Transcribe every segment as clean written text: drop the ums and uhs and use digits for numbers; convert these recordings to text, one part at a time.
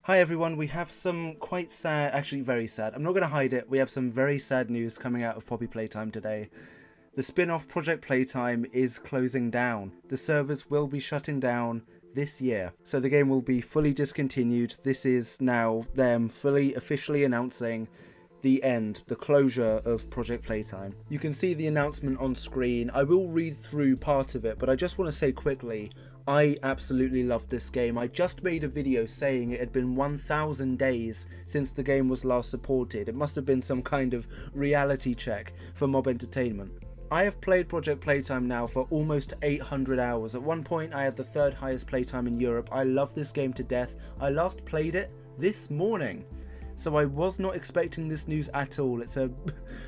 Hi everyone, we have some quite sad, actually very sad, I'm not going to hide it, we have some very sad news coming out of Poppy Playtime today. The spin-off Project Playtime is closing down. The servers will be shutting down this year, so the game will be fully discontinued. This is now them fully officially announcing the end, the closure of Project Playtime. You can see the announcement on screen. I will read through part of it, but I just want to say quickly, I absolutely loved this game. I just made a video saying it had been 1,000 days since the game was last supported. It must have been some kind of reality check for Mob Entertainment. I have played Project Playtime now for almost 800 hours. At one point I had the third highest playtime in Europe. I love this game to death. I last played it this morning. So I was not expecting this news at all. It's a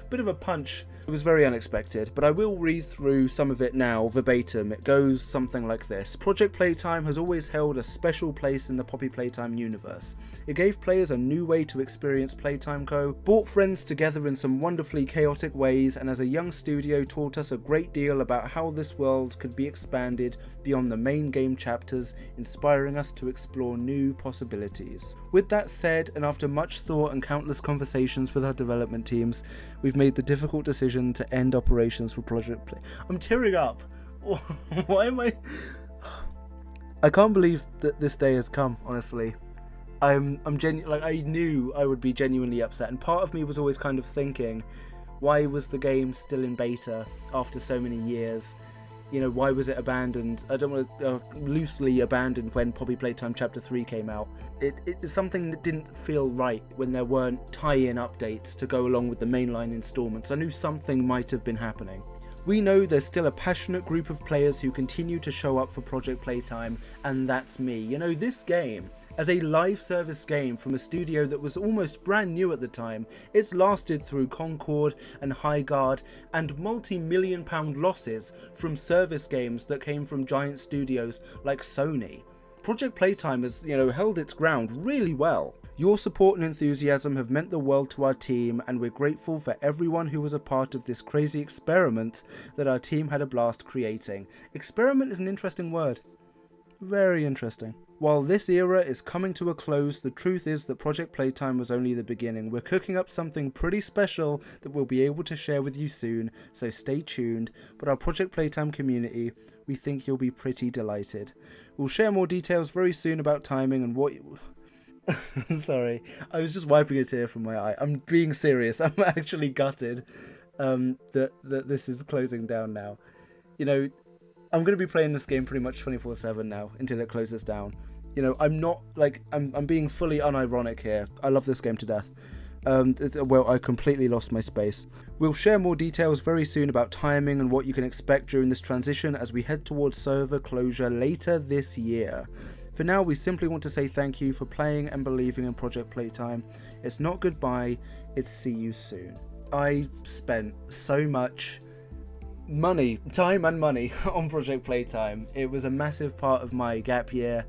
bit of a punch. It was very unexpected, but I will read through some of it now verbatim. It goes something like this. Project Playtime has always held a special place in the Poppy Playtime universe. It gave players a new way to experience Playtime Co, brought friends together in some wonderfully chaotic ways, and as a young studio taught us a great deal about how this world could be expanded beyond the main game chapters, inspiring us to explore new possibilities. With that said, and after much thought and countless conversations with our development teams, we've made the difficult decision to end operations for Project Play. I'm tearing up. Why am I can't believe that this day has come, honestly. I'm like, I knew I would be genuinely upset, and part of me was always kind of thinking, why was the game still in beta after so many years? You know, why was it abandoned? I don't want to loosely abandoned when Poppy Playtime Chapter 3 came out. It's something that didn't feel right when there weren't tie-in updates to go along with the mainline installments. I knew something might have been happening. We know there's still a passionate group of players who continue to show up for Project Playtime, and that's me. You know, this game, as a live service game from a studio that was almost brand new at the time, it's lasted through Concord and Highguard and multi-million pound losses from service games that came from giant studios like Sony. Project Playtime has, held its ground really well. Your support and enthusiasm have meant the world to our team, and we're grateful for everyone who was a part of this crazy experiment that our team had a blast creating. Experiment is an interesting word. Very interesting. While this era is coming to a close, the truth is that Project Playtime was only the beginning. We're cooking up something pretty special that we'll be able to share with you soon, so stay tuned. But our Project Playtime community, we think you'll be pretty delighted. We'll share more details very soon about timing and what Sorry, I was just wiping a tear from my eye. I'm being serious. I'm actually gutted that this is closing down now. I'm going to be playing this game pretty much 24/7 now until it closes down. I'm not like, I'm being fully unironic here. I love this game to death. I completely lost my space. We'll share more details very soon about timing and what you can expect during this transition as we head towards server closure later this year. For now, we simply want to say thank you for playing and believing in Project Playtime. It's not goodbye, it's see you soon. I spent so much time and money on Project Playtime. It was a massive part of my gap year.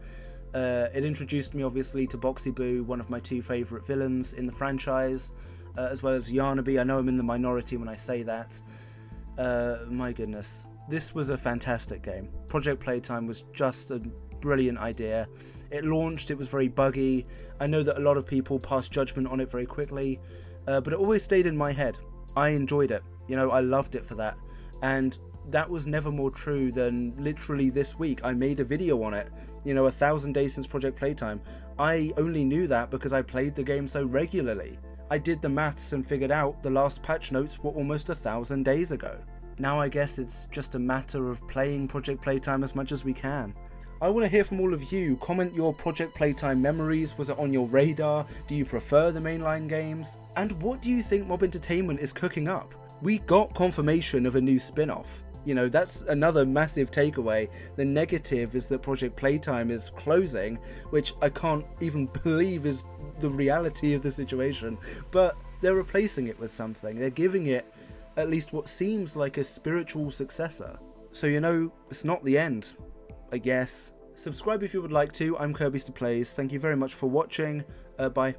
It introduced me obviously to Boxy Boo, one of my two favourite villains in the franchise, as well as Yarnaby. I know I'm in the minority when I say that. My goodness, this was a fantastic game. Project Playtime was just a brilliant idea. It launched, it was very buggy. I know that a lot of people passed judgment on it very quickly, but it always stayed in my head. I enjoyed it. I loved it for that. And that was never more true than literally this week. I made a video on it. 1,000 days since Project Playtime. I only knew that because I played the game so regularly. I did the maths and figured out the last patch notes were almost 1,000 days ago. Now I guess it's just a matter of playing Project Playtime as much as we can. I want to hear from all of you. Comment your Project Playtime memories. Was it on your radar? Do you prefer the mainline games? And what do you think Mob Entertainment is cooking up? We got confirmation of a new spin-off. That's another massive takeaway. The negative is that Project Playtime is closing, which I can't even believe is the reality of the situation. But they're replacing it with something. They're giving it at least what seems like a spiritual successor. So it's not the end, I guess. Subscribe if you would like to. I'm Kirbyster Plays. Thank you very much for watching. Bye.